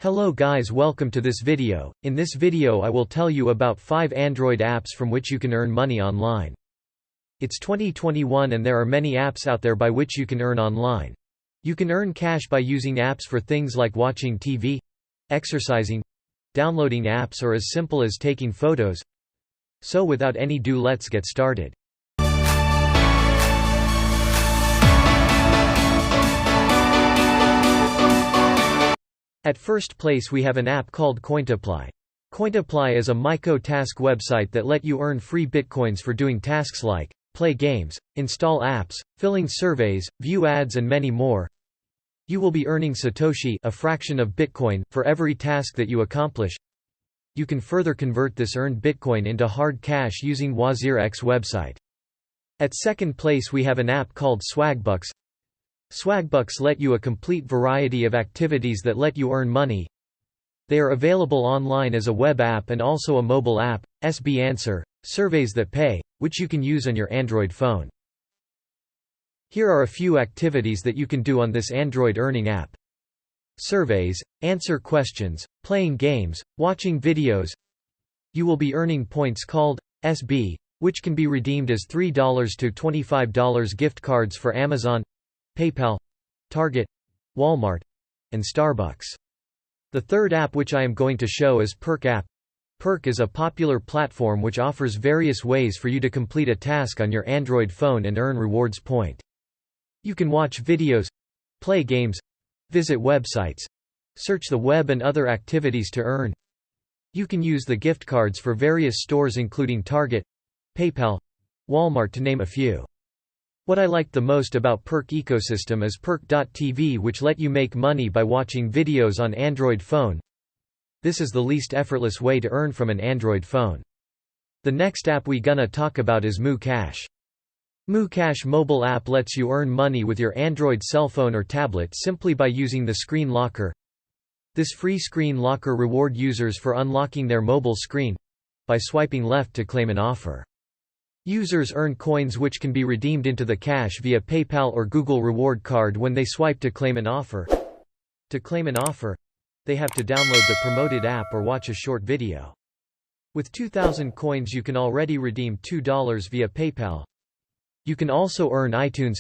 Hello guys, welcome to this video. In this video I will tell you about 5 Android apps from which you can earn money online. It's 2021 and there are many apps out there by which you can earn online. You can earn cash by using apps for things like watching TV, exercising, downloading apps, or as simple as taking photos. So without any ado, let's get started. At first place we have an app called Cointiply. Cointiply is a micro-task website that let you earn free bitcoins for doing tasks like play games, install apps, filling surveys, view ads and many more. You will be earning Satoshi, a fraction of Bitcoin, for every task that you accomplish. You can further convert this earned Bitcoin into hard cash using WazirX website. At second place we have an app called Swagbucks. Swagbucks let you a complete variety of activities that let you earn money. They are available online as a web app and also a mobile app, SB Answer, surveys that pay, which you can use on your Android phone. Here are a few activities that you can do on this Android earning app. Surveys, answer questions, playing games, watching videos. You will be earning points called SB, which can be redeemed as $3 to $25 gift cards for Amazon, PayPal, Target, Walmart, and Starbucks. The third app which I am going to show is Perk app. Perk is a popular platform which offers various ways for you to complete a task on your Android phone and earn rewards point. You can watch videos, play games, visit websites, search the web and other activities to earn. You can use the gift cards for various stores including Target, PayPal, Walmart to name a few. What I liked the most about Perk ecosystem is Perk.tv, which let you make money by watching videos on Android phone. This is the least effortless way to earn from an Android phone. The next app we gonna talk about is MooCash. MooCash mobile app lets you earn money with your Android cell phone or tablet simply by using the screen locker. This free screen locker reward users for unlocking their mobile screen by swiping left to claim an offer. Users earn coins which can be redeemed into the cash via PayPal or Google reward card when they swipe to claim an offer. To claim an offer, they have to download the promoted app or watch a short video. With 2,000 coins you can already redeem $2 via PayPal. You can also earn iTunes,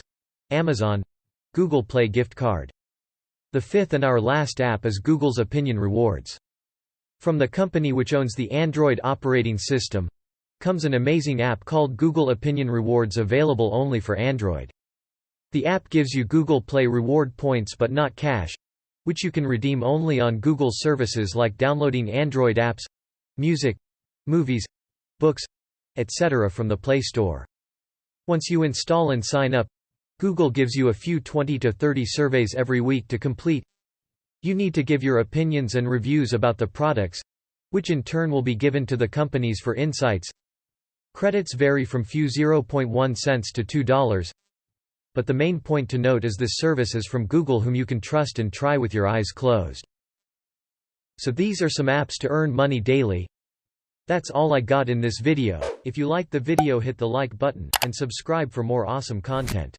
Amazon, Google Play gift card. The fifth and our last app is Google's Opinion Rewards. From the company which owns the Android operating system comes an amazing app called Google Opinion Rewards, available only for Android. The app gives you Google Play reward points but not cash, which you can redeem only on Google services like downloading Android apps, music, movies, books, etc. from the Play Store. Once you install and sign up, Google gives you a few 20 to 30 surveys every week to complete. You need to give your opinions and reviews about the products, which in turn will be given to the companies for insights. Credits vary from few 0.1 cents to $2. But the main point to note is this service is from Google, whom you can trust and try with your eyes closed. So these are some apps to earn money daily. That's all I got in this video. If you liked the video, hit the like button, and subscribe for more awesome content.